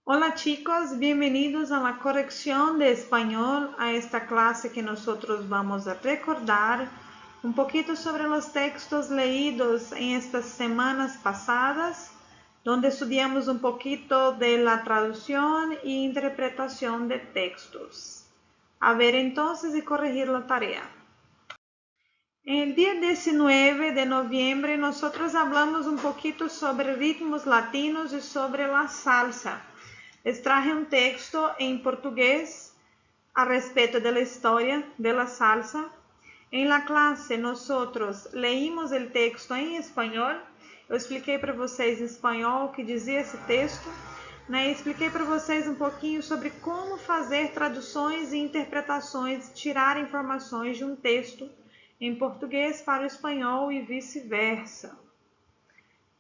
Hola chicos, bienvenidos a la corrección de español, a esta clase que nosotros vamos a recordar un poquito sobre los textos leídos en estas semanas pasadas, donde estudiamos un poquito de la traducción e interpretación de textos. A ver entonces y corregir la tarea. El día 19 de noviembre nosotros hablamos un poquito sobre ritmos latinos y sobre la salsa. Les traje un texto en portugués a respeto de la historia de la salsa. En la clase nosotros leímos el texto em espanhol. Eu expliquei para vocês em espanhol o que dizia esse texto, né? E expliquei para vocês um pouquinho sobre como fazer traduções e interpretações, tirar informações de um texto em português para o espanhol e vice-versa.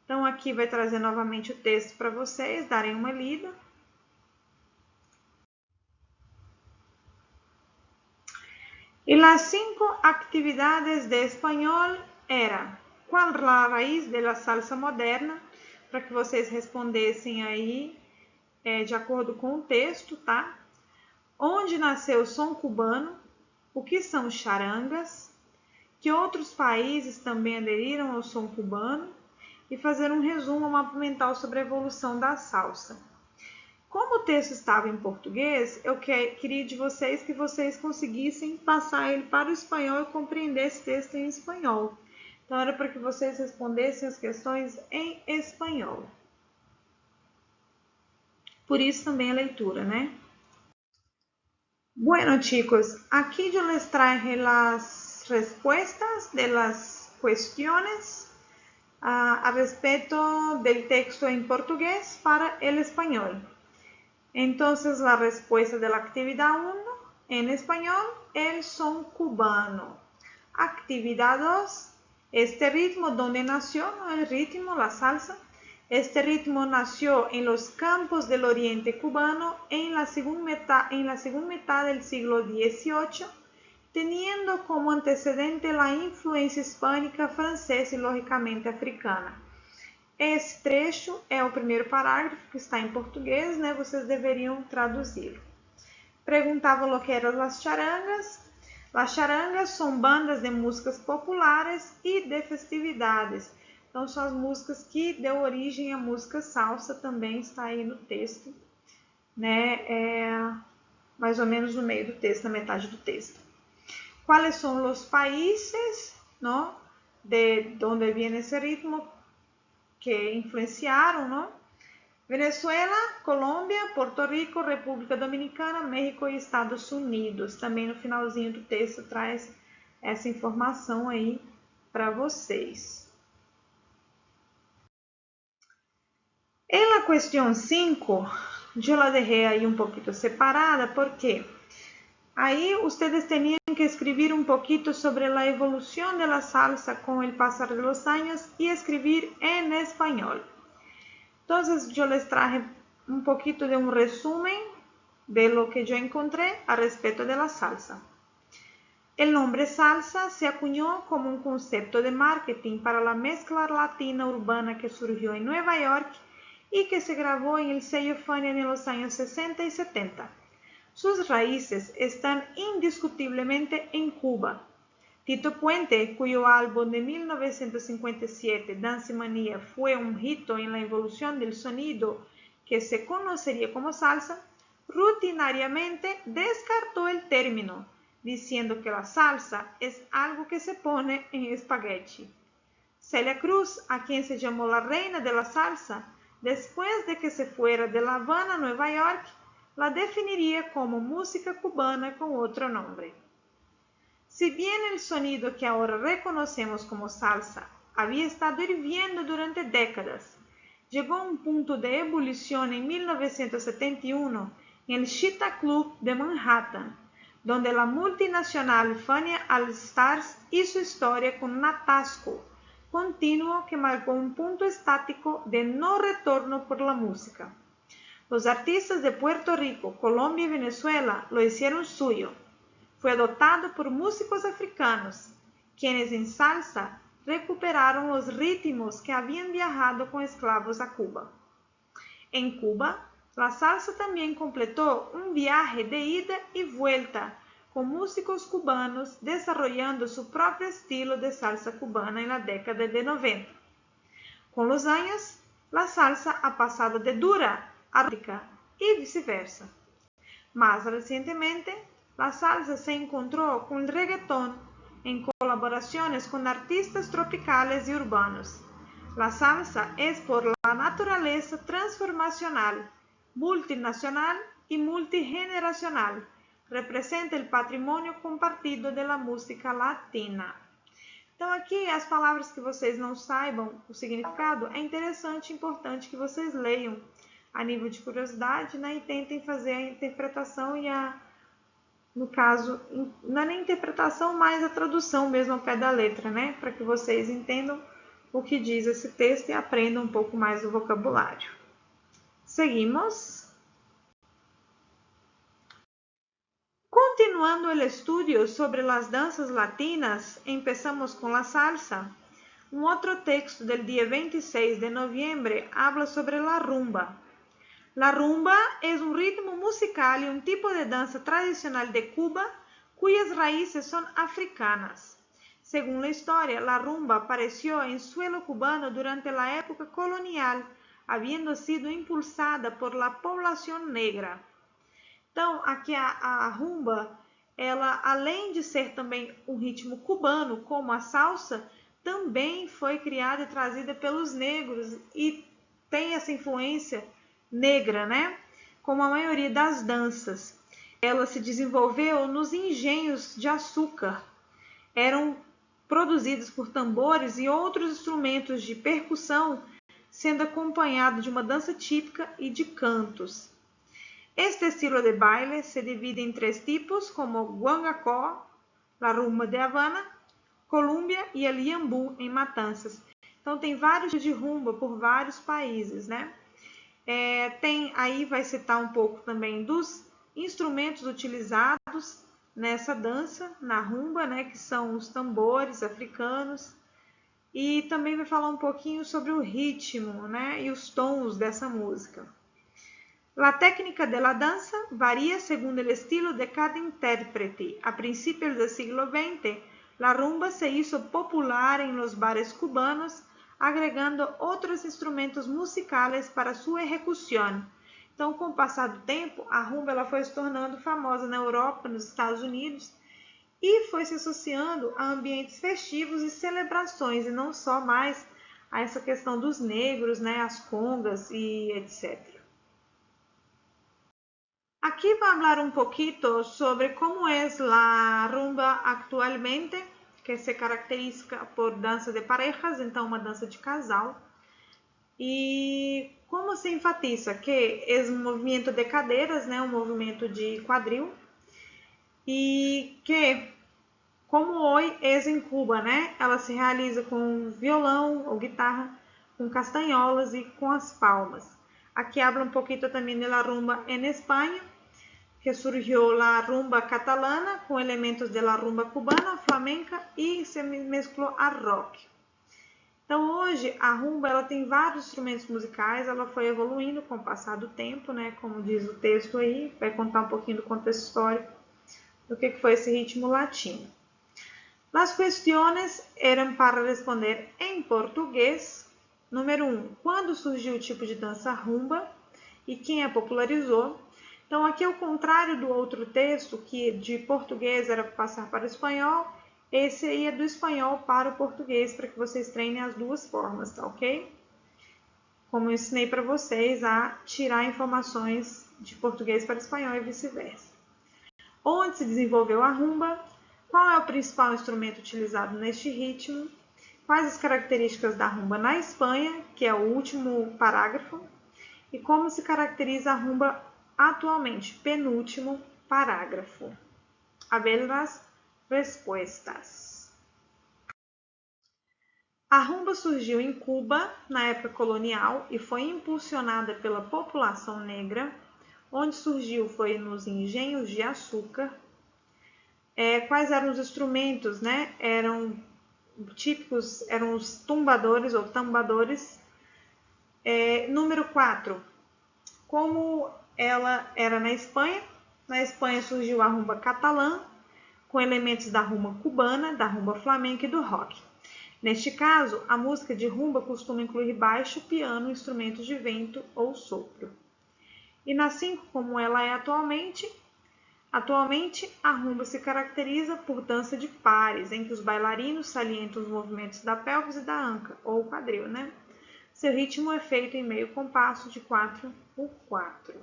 Então aqui vai trazer novamente o texto para vocês darem uma lida. E las 5 actividades de espanhol era: qual a raiz de la salsa moderna? Para que vocês respondessem aí de acordo com o texto, tá? Onde nasceu o som cubano? O que são charangas? Que outros países também aderiram ao som cubano? E fazer um resumo, um mapa mental sobre a evolução da salsa. Como o texto estava em português, eu queria de vocês que vocês conseguissem passar ele para o espanhol e compreender esse texto em espanhol. Então, era para que vocês respondessem as questões em espanhol. Por isso também a leitura, né? Bueno, chicos, aquí yo les traje las respuestas de las cuestiones a respecto del texto en portugués para el español. Entonces, la respuesta de la actividad 1 en español, el son cubano. Actividad 2, este ritmo, ¿dónde nació el ritmo, la salsa? Este ritmo nació en los campos del oriente cubano en la segunda mitad del siglo XVIII, teniendo como antecedente la influencia hispânica, francesa y lógicamente africana. Esse trecho é o primeiro parágrafo que está em português, né? Vocês deveriam traduzi-lo. Perguntavam o que eram as charangas. As charangas são bandas de músicas populares e de festividades. Então, são as músicas que deu origem à música salsa, também está aí no texto, né? Mais ou menos no meio do texto, na metade do texto. Quais são os países, ¿no? De onde vem esse ritmo que influenciaram, ¿no? Venezuela, Colômbia, Porto Rico, República Dominicana, México e Estados Unidos. Também no finalzinho do texto traz essa informação aí para vocês. En la cuestión 5, yo la dejé ahí un poquito separada porque ahí ustedes tenían que escribir un poquito sobre la evolución de la salsa con el pasar de los años y escribir en español. Entonces yo les traje un poquito de un resumen de lo que yo encontré a respecto de la salsa. El nombre salsa se acuñó como un concepto de marketing para la mezcla latina urbana que surgió en Nueva York y que se grabó en el sello Fania en los años 60 y 70. Sus raíces están indiscutiblemente en Cuba. Tito Puente, cuyo álbum de 1957, Dance Mania, fue un hito en la evolución del sonido que se conocería como salsa, rutinariamente descartó el término, diciendo que la salsa es algo que se pone en espagueti. Celia Cruz, a quien se llamó la reina de la salsa, después de que se fuera de La Habana a Nueva York, la definiría como música cubana con otro nombre. Si bien el sonido que ahora reconocemos como salsa había estado hirviendo durante décadas, llegó a un punto de ebullición en 1971 en el Cheetah Club de Manhattan, donde la multinacional Fania All Stars hizo historia con un atasco continuo que marcó un punto estático de no retorno por la música. Los artistas de Puerto Rico, Colombia y Venezuela lo hicieron suyo. Fue adoptado por músicos africanos, quienes en salsa recuperaron los ritmos que habían viajado con esclavos a Cuba. En Cuba, La salsa también completó un viaje de ida y vuelta con músicos cubanos desarrollando su propio estilo de salsa cubana en la década de 90. Con los años, la salsa ha pasado de dura a rica y viceversa. Más recientemente, la salsa se encontró con el reggaetón en colaboraciones con artistas tropicales y urbanos. La salsa es por la naturaleza transformacional, multinacional y multigeneracional. Representa o patrimônio compartido da música latina. Então, aqui, as palavras que vocês não saibam o significado, é interessante e importante que vocês leiam a nível de curiosidade, né, e tentem fazer a interpretação e no caso, não é nem interpretação, mas a tradução mesmo ao pé da letra, né, para que vocês entendam o que diz esse texto e aprendam um pouco mais do vocabulário. Seguimos. Continuando el estudio sobre las danzas latinas, empezamos con la salsa. Un otro texto del día 26 de noviembre habla sobre la rumba. La rumba es un ritmo musical y un tipo de danza tradicional de Cuba cuyas raíces son africanas. Según la historia, la rumba apareció en suelo cubano durante la época colonial, habiendo sido impulsada por la población negra. Então, aqui a rumba, ela, além de ser também um ritmo cubano, como a salsa, também foi criada e trazida pelos negros e tem essa influência negra, né? Como a maioria das danças. Ela se desenvolveu nos engenhos de açúcar. Eram produzidos por tambores e outros instrumentos de percussão, sendo acompanhado de uma dança típica e de cantos. Este estilo de baile se divide em 3 tipos, como guangacó, la rumba de Havana, Colômbia e el iambú em Matanzas. Então, tem vários tipos de rumba por vários países, né? Aí vai citar um pouco também dos instrumentos utilizados nessa dança, na rumba, né? Que são os tambores africanos. E também vai falar um pouquinho sobre o ritmo, né? E os tons dessa música. La técnica de la danza varía según el estilo de cada intérprete. A principios del siglo XX, la rumba se hizo popular en los bares cubanos, agregando outros instrumentos musicales para sua ejecução. Então, com o passar do tempo, a rumba ela foi se tornando famosa na Europa, nos Estados Unidos, e foi se associando a ambientes festivos e celebrações, e não só mais a essa questão dos negros, né, as congas e etc. Aquí va a hablar un poquito sobre cómo es la rumba actualmente, que se caracteriza por dança de parejas, então uma dança de casal. E como se enfatiza que é um movimento de cadeiras, né, um movimento de quadril, e que, como hoje é em Cuba, né, ela se realiza com violão ou guitarra, com castanholas e com as palmas. Aqui habla un poquito también de la rumba en España, que surgiu la rumba catalana com elementos de la rumba cubana, flamenca e se mesclou a rock. Então hoje a rumba ela tem vários instrumentos musicais, ela foi evoluindo com o passar do tempo, né? Como diz o texto aí, vai contar um pouquinho do contexto histórico do que foi esse ritmo latino. As questões eram para responder em português. Número 1, quando surgiu o tipo de dança rumba e quem a popularizou? Então, aqui, ao contrário do outro texto, que de português era passar para o espanhol, esse aí é do espanhol para o português, para que vocês treinem as duas formas, tá ok? Como eu ensinei para vocês a tirar informações de português para espanhol e vice-versa. Onde se desenvolveu a rumba? Qual é o principal instrumento utilizado neste ritmo? Quais as características da rumba na Espanha, que é o último parágrafo? E como se caracteriza a rumba atualmente, penúltimo parágrafo. A ver as respostas. A rumba surgiu em Cuba na época colonial e foi impulsionada pela população negra. Onde surgiu foi nos engenhos de açúcar. Quais eram os instrumentos, né? Eram típicos, eram os tumbadores ou tambadores. Número 4. como ela era na Espanha surgiu a rumba catalã, com elementos da rumba cubana, da rumba flamenca e do rock. Neste caso, a música de rumba costuma incluir baixo, piano, instrumentos de vento ou sopro. E na 5, como ela é atualmente, a rumba se caracteriza por dança de pares, em que os bailarinos salientam os movimentos da pelvis e da anca, ou quadril, né? Seu ritmo é feito em meio compasso de 4x4.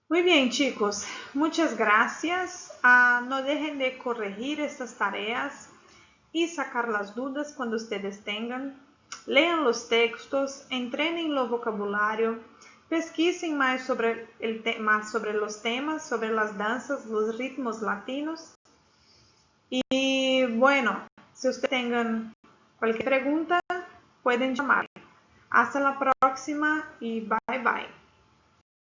Muy bien, chicos, muchas gracias. No dejen de corregir estas tareas y sacar las dudas cuando ustedes tengan. Lean los textos, entrenen lo vocabulario, pesquisen más sobre los temas, sobre las danzas, los ritmos latinos. Y bueno, si ustedes tengan cualquier pregunta, pueden llamar. Hasta la próxima y bye bye.